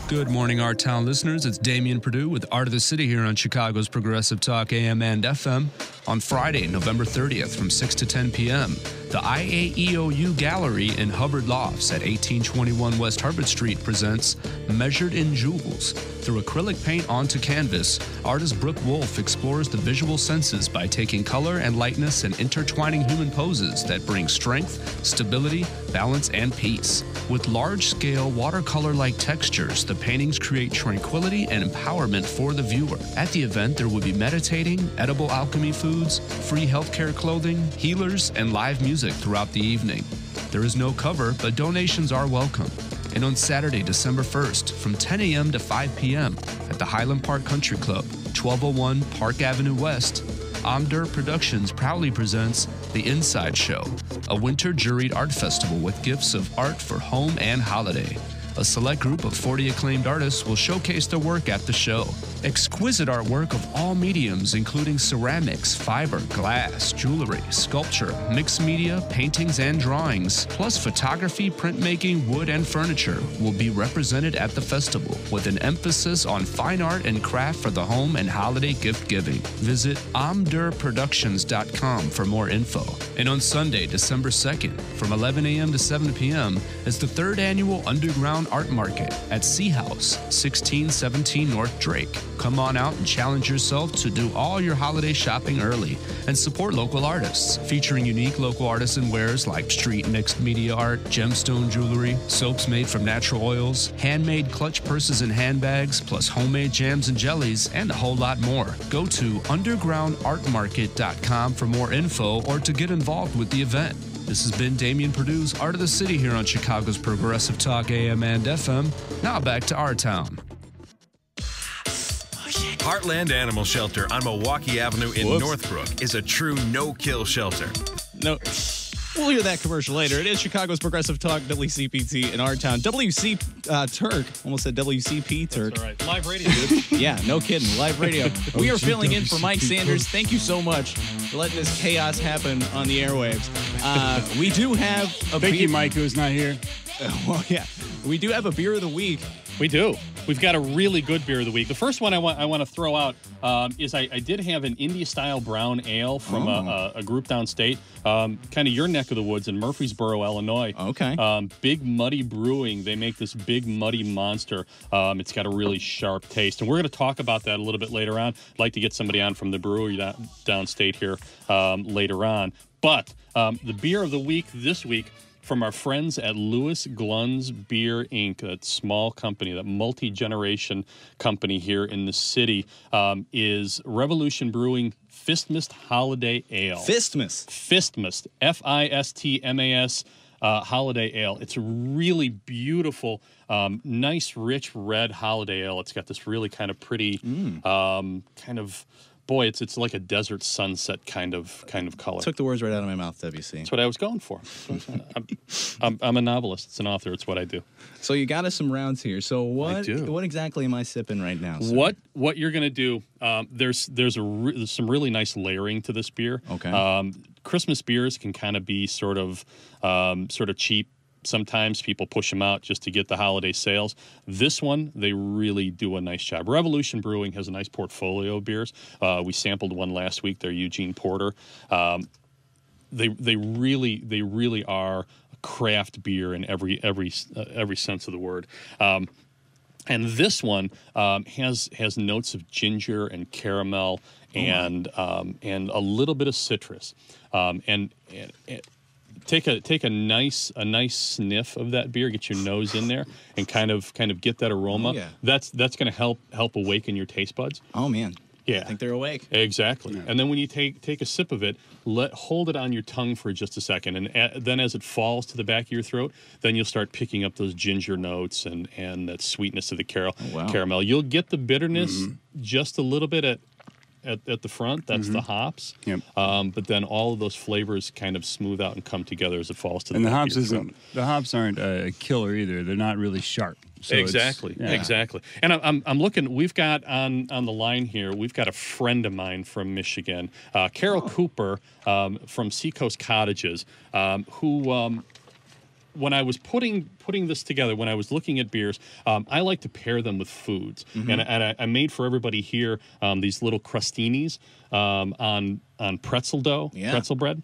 Good morning, Our Town listeners. It's Damian Perdue with Art of the City here on Chicago's Progressive Talk AM and FM on Friday, November 30th from 6 to 10 p.m. The IAEOU Gallery in Hubbard Lofts at 1821 West Hubbard Street presents Measured in Jewels. Through acrylic paint onto canvas, artist Brooke Wolfe explores the visual senses by taking color and lightness and intertwining human poses that bring strength, stability, balance, and peace. With large-scale watercolor-like textures, the paintings create tranquility and empowerment for the viewer. At the event, there will be meditating, edible alchemy foods, free healthcare clothing, healers, and live music throughout the evening. There is no cover, but donations are welcome. And on Saturday, December 1st, from 10 a.m. to 5 p.m. at the Highland Park Country Club, 1201 Park Avenue West, Amdur Productions proudly presents The Inside Show, a winter juried art festival with gifts of art for home and holiday. A select group of 40 acclaimed artists will showcase their work at the show. Exquisite artwork of all mediums, including ceramics, fiber, glass, jewelry, sculpture, mixed media, paintings, and drawings, plus photography, printmaking, wood, and furniture, will be represented at the festival, with an emphasis on fine art and craft for the home and holiday gift giving. Visit amderproductions.com for more info. And on Sunday, December 2nd, from 11 a.m. to 7 p.m., is the 3rd annual Underground Art Market at Sea House, 1617 North Drake. Come on out and challenge yourself to do all your holiday shopping early and support local artists, featuring unique local artisan wares like street mixed media art, gemstone jewelry, soaps made from natural oils, handmade clutch purses and handbags, plus homemade jams and jellies, and a whole lot more. Go to undergroundartmarket.com for more info or to get involved with the event. This has been Damian Perdue's Art of the City here on Chicago's Progressive Talk AM and FM. Now back to our town.
Heartland Animal Shelter on Milwaukee Avenue in Northbrook is a true no-kill shelter.
No, we'll hear that commercial later. It is Chicago's Progressive Talk, WCPT in our town. WC Turk, almost said WCP Turk.
That's all right. Live radio, dude.
Yeah, no kidding. Live radio. We are filling in for Mike Sanders. Thank you so much for letting this chaos happen on the airwaves. We do have a
Thank you, Mike, who's not here.
Well, yeah. We do have a beer of the week.
We do. We've got a really good beer of the week. The first one I want to throw out is I did have an India-style brown ale from a group downstate, kind of your neck of the woods in Murfreesboro, Illinois.
Okay.
Big Muddy Brewing. They make this Big Muddy Monster. It's got a really sharp taste, and we're going to talk about that a little bit later on. I'd like to get somebody on from the brewery downstate here later on. But the beer of the week this week, from our friends at Louis Glun's Beer Inc., that small company, that multi-generation company here in the city, is Revolution Brewing Fistmas Holiday Ale.
Fistmas.
Fistmas. Fistmas Holiday Ale. It's a really beautiful, nice, rich red holiday ale. It's got this really kind of pretty, boy, it's like a desert sunset kind of color.
Took the words right out of my mouth, WC.
That's what I was going for. I'm a novelist. It's an author. It's what I do.
So you got us some rounds here. So what exactly am I sipping right now, sir?
What you're going to do, there's some really nice layering to this beer.
Okay.
Christmas beers can kind of be sort of cheap. Sometimes people push them out just to get the holiday sales. This one, they really do a nice job. Revolution Brewing has a nice portfolio of beers. We sampled one last week, their Eugene Porter. They really are a craft beer in every sense of the word. And this one has notes of ginger and caramel and a little bit of citrus. Take a nice sniff of that beer, get your nose in there, and kind of get that aroma.
Yeah.
That's going to help awaken your taste buds.
Oh man,
yeah,
I think they're awake.
Exactly.
Yeah.
And then when you take a sip of it, hold it on your tongue for just a second, and then as it falls to the back of your throat, then you'll start picking up those ginger notes and that sweetness of the caramel. You'll get the bitterness just a little bit at the front. That's the hops.
Yep.
But then all of those flavors kind of smooth out and come together as it falls to the back of your throat.
The hops aren't a killer either. They're not really sharp. So
exactly. And I'm looking. We've got on the line here. We've got a friend of mine from Michigan, Carol Cooper from Seacoast Cottages, who. When I was putting this together, when I was looking at beers, I like to pair them with foods. And I made for everybody here these little crostinis on pretzel dough, pretzel bread,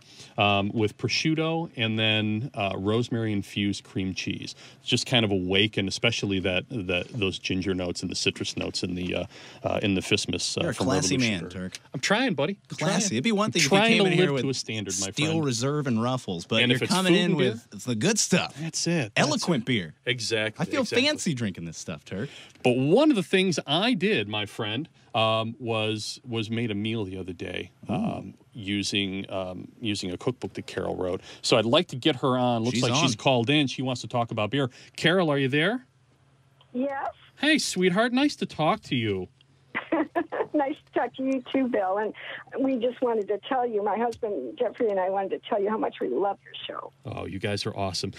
with prosciutto and then rosemary infused cream cheese. Just kind of awaken, especially those ginger notes and the citrus notes in the Fistmas.
You're a classy man, Turk.
I'm trying, buddy.
Classy. It'd be one thing if you
trying
came
to
in here
live
with
to a standard, my
Steel
friend.
Reserve and Ruffles, but
And
you're
if it's
coming
food
in
and
with the good stuff.
That's it.
Eloquent beer.
Exactly.
I feel fancy drinking this stuff, Turk.
But one of the things I did, my friend, was made a meal the other day using a cookbook that Carol wrote. So I'd like to get her on. Looks like she's called in. She wants to talk about beer. Carol, are you there?
Yes.
Hey, sweetheart. Nice to talk to you.
Nice to talk to you too, Bill. And we just wanted to tell you, my husband Jeffrey and I wanted to tell you how much we love your show.
Oh, you guys are awesome.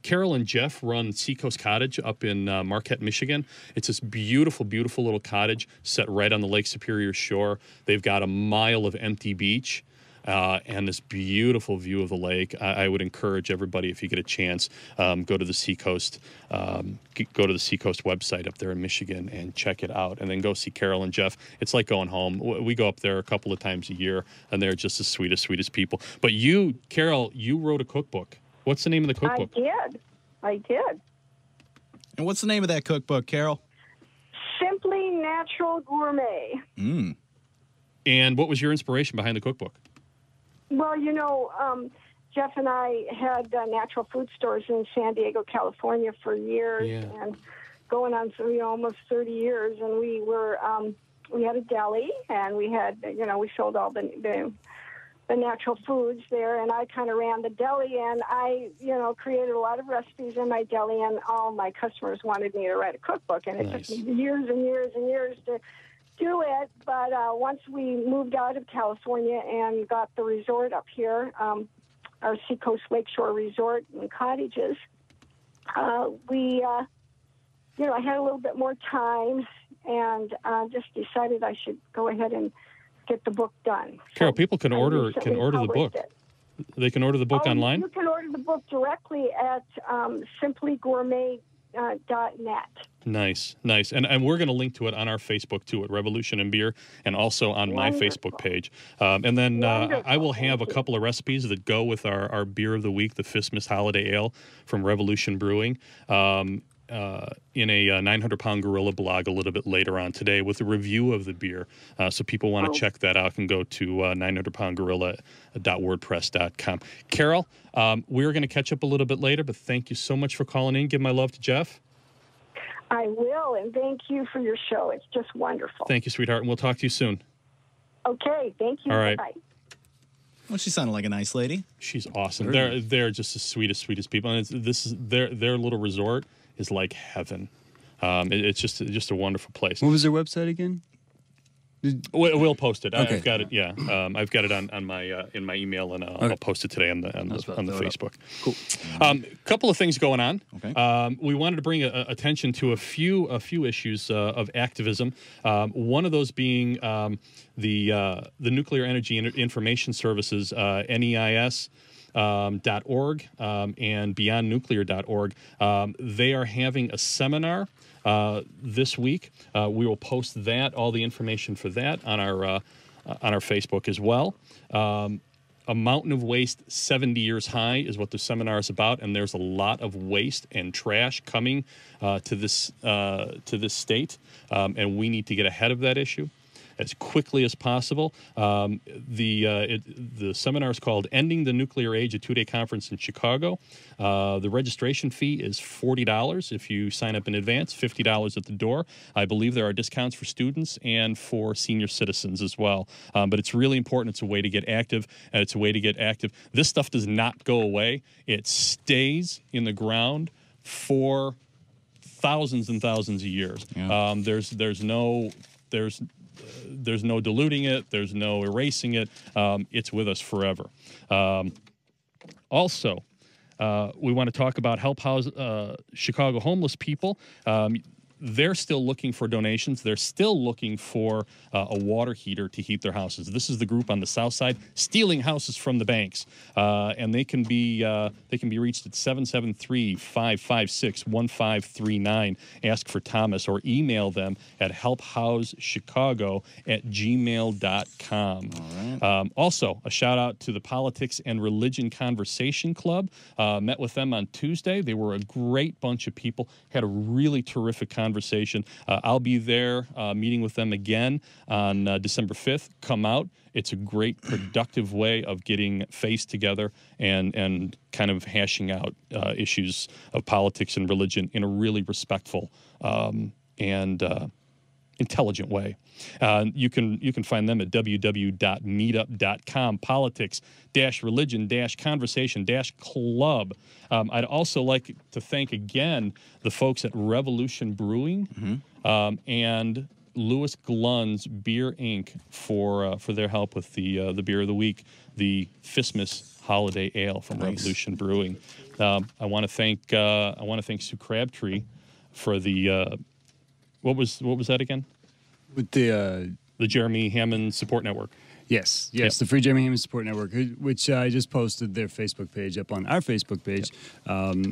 Carol and Jeff run Seacoast Cottage up in Marquette, Michigan. It's this beautiful, beautiful little cottage set right on the Lake Superior shore. They've got a mile of empty beach. And this beautiful view of the lake. I would encourage everybody, if you get a chance, go to the Seacoast, website up there in Michigan and check it out. And then go see Carol and Jeff. It's like going home. We go up there a couple of times a year, and they're just the sweetest people. But you, Carol, you wrote a cookbook. What's the name of the cookbook?
I did.
And what's the name of that cookbook, Carol?
Simply Natural Gourmet.
And what was your inspiration behind the cookbook?
Well, Jeff and I had natural food stores in San Diego, California for years, and going on almost 30 years. And we were we had a deli, and we had we sold all the natural foods there. And I kind of ran the deli, and I created a lot of recipes in my deli, and all my customers wanted me to write a cookbook, and it took me years and years and years to do it, but once we moved out of California and got the resort up here, our Seacoast Lakeshore Resort and cottages, we, I had a little bit more time and just decided I should go ahead and get the book done.
Carol, people can order the book. They can order the book online?
You can order the book directly at simplygourmet.net.
Nice. And we're going to link to it on our Facebook, too, at Revolution and Beer, and also on my Facebook page. And then I will have a couple of recipes that go with our beer of the week, the Fistmas Holiday Ale from Revolution Brewing, in a 900-pound gorilla blog a little bit later on today with a review of the beer. So people want to check that out and go to 900poundgorilla.wordpress.com. Carol, we're going to catch up a little bit later, but thank you so much for calling in. Give my love to Jeff.
I will, and thank you for your show. It's just wonderful.
Thank you, sweetheart, and we'll talk to you soon.
Okay, thank you.
All right.
Bye.
Well, she sounded like a nice lady.
She's awesome. They're just the sweetest people, and this is their little resort is like heaven. It's just a wonderful place.
What was their website again?
We'll post it.
Okay.
I've got it. Yeah, I've got it on my in my email, and I'll post it today on the Facebook.
Cool.
Couple of things going on.
Okay.
We wanted to bring attention to a few issues of activism. One of those being the Nuclear Energy Information Services, NEIS. .org and beyondnuclear.org. They are having a seminar this week. We will post all the information for that on our Facebook as well. A mountain of waste 70 years high is what the seminar is about, and there's a lot of waste and trash coming to this state, and we need to get ahead of that issue as quickly as possible. The seminar is called Ending the Nuclear Age, a 2-day conference in Chicago. The registration fee is $40 if you sign up in advance, $50 at the door. I believe there are discounts for students and for senior citizens as well. But it's really important. It's a way to get active, and it's a way to get active. This stuff does not go away. It stays in the ground for thousands and thousands of years. Yeah. There's no diluting it. There's no erasing it. It's with us forever. Also, we want to talk about Help House Chicago homeless people. They're still looking for donations. They're still looking for a water heater to heat their houses. This is the group on the south side stealing houses from the banks, and they can be reached at 773-556-1539. Ask for Thomas or email them at helphousechicago@gmail.com. All right. Also, a shout out to the Politics and Religion Conversation Club. Met with them on Tuesday. They were a great bunch of people. Had a really terrific conversation. I'll be there meeting with them again on December 5th. Come out. It's a great, productive way of getting face together and kind of hashing out issues of politics and religion in a really respectful and intelligent way. You can find them at www.meetup.com. Politics-religion-conversation-club. I'd also like to thank again the folks at Revolution Brewing and Louis Glun's Beer Inc. for their help with the beer of the week, the Fistmas holiday ale from Revolution Brewing. I want to thank Sue Crabtree for the what was that again?
With the
Jeremy Hammond Support Network.
Yes, the Free Jeremy Hammond Support Network, which I just posted their Facebook page up on our Facebook page,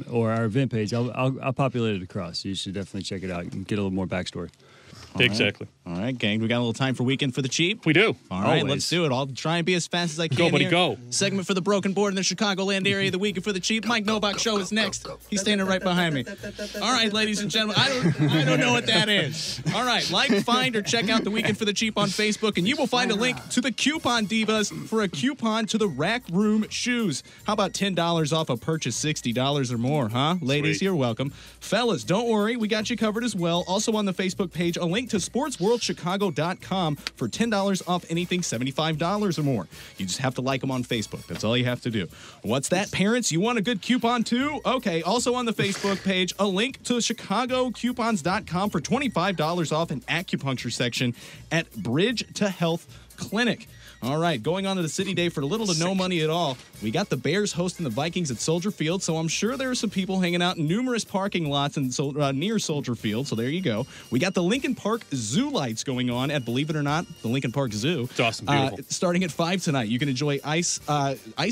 or our event page. I'll populate it across. You should definitely check it out and get a little more backstory.
Exactly.
All right, gang. We got a little time for Weekend for the Cheap.
We do.
All right,
Always.
let's do it. I'll try and be as fast as I can.
Go, buddy,
here.
go.
Segment for the broken board in the Chicagoland area. The Weekend for the Cheap. Mike Novak show is next. He's standing right behind me. All right, ladies and gentlemen. I don't know what that is. All right, like, find, or check out the Weekend for the Cheap on Facebook, and you will find a link to the Coupon Divas for a coupon to the Rack Room shoes. How about $10 off a purchase $60 or more, huh? Ladies,
Sweet.
you're welcome. Fellas, don't worry. We got you covered as well. Also on the Facebook page, a link to sportsworldchicago.com for $10 off anything $75 or more. You just have to like them on Facebook. That's all you have to do. What's that, parents? You want a good coupon too? Okay, also on the Facebook page, a link to chicagocoupons.com for $25 off an acupuncture section at Bridge to Health Clinic. All right, going on to the City Day for little to no money at all. We got the Bears hosting the Vikings at Soldier Field, so I'm sure there are some people hanging out in numerous parking lots near Soldier Field, so there you go. We got the Lincoln Park Zoo lights going on at, believe it or not, the Lincoln Park Zoo.
It's awesome, beautiful.
Starting at 5 tonight. You can enjoy ice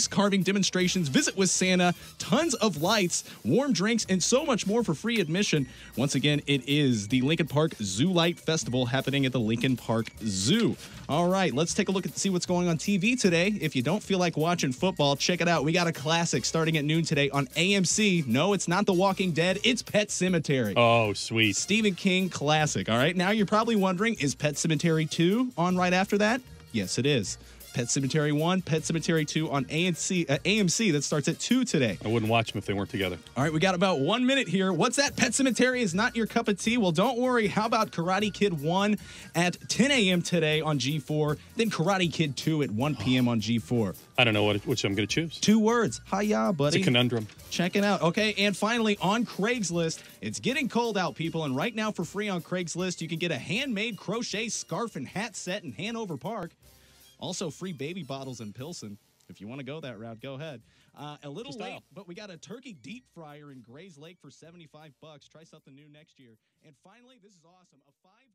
carving demonstrations, visit with Santa, tons of lights, warm drinks, and so much more for free admission. Once again, it is the Lincoln Park Zoo Light Festival happening at the Lincoln Park Zoo. All right, let's take a look and see what's going on TV today. If you don't feel like watching football, check it out. We got a classic starting at noon today on AMC. No, it's not The Walking Dead. It's Pet Sematary.
Oh, sweet.
Stephen King classic. All right, now you're probably wondering, is Pet Sematary 2 on right after that? Yes, it is. Pet Sematary 1, Pet Sematary 2 on AMC. That starts at 2 today.
I wouldn't watch them if they weren't together.
All right, we got about 1 minute here. What's that? Pet Sematary is not your cup of tea? Well, don't worry. How about Karate Kid 1 at 10 a.m. today on G4, then Karate Kid 2 at 1 p.m. on G4.
I don't know which I'm going to choose.
2 words. Hi-ya, buddy.
It's a conundrum.
Check it out. Okay, and finally, on Craigslist, it's getting cold out, people, and right now for free on Craigslist, you can get a handmade crochet scarf and hat set in Hanover Park. Also, free baby bottles in Pilsen. If you want to go that route, go ahead. A little late, but we got a turkey deep fryer in Grays Lake for $75. Try something new next year. And finally, this is awesome. A $5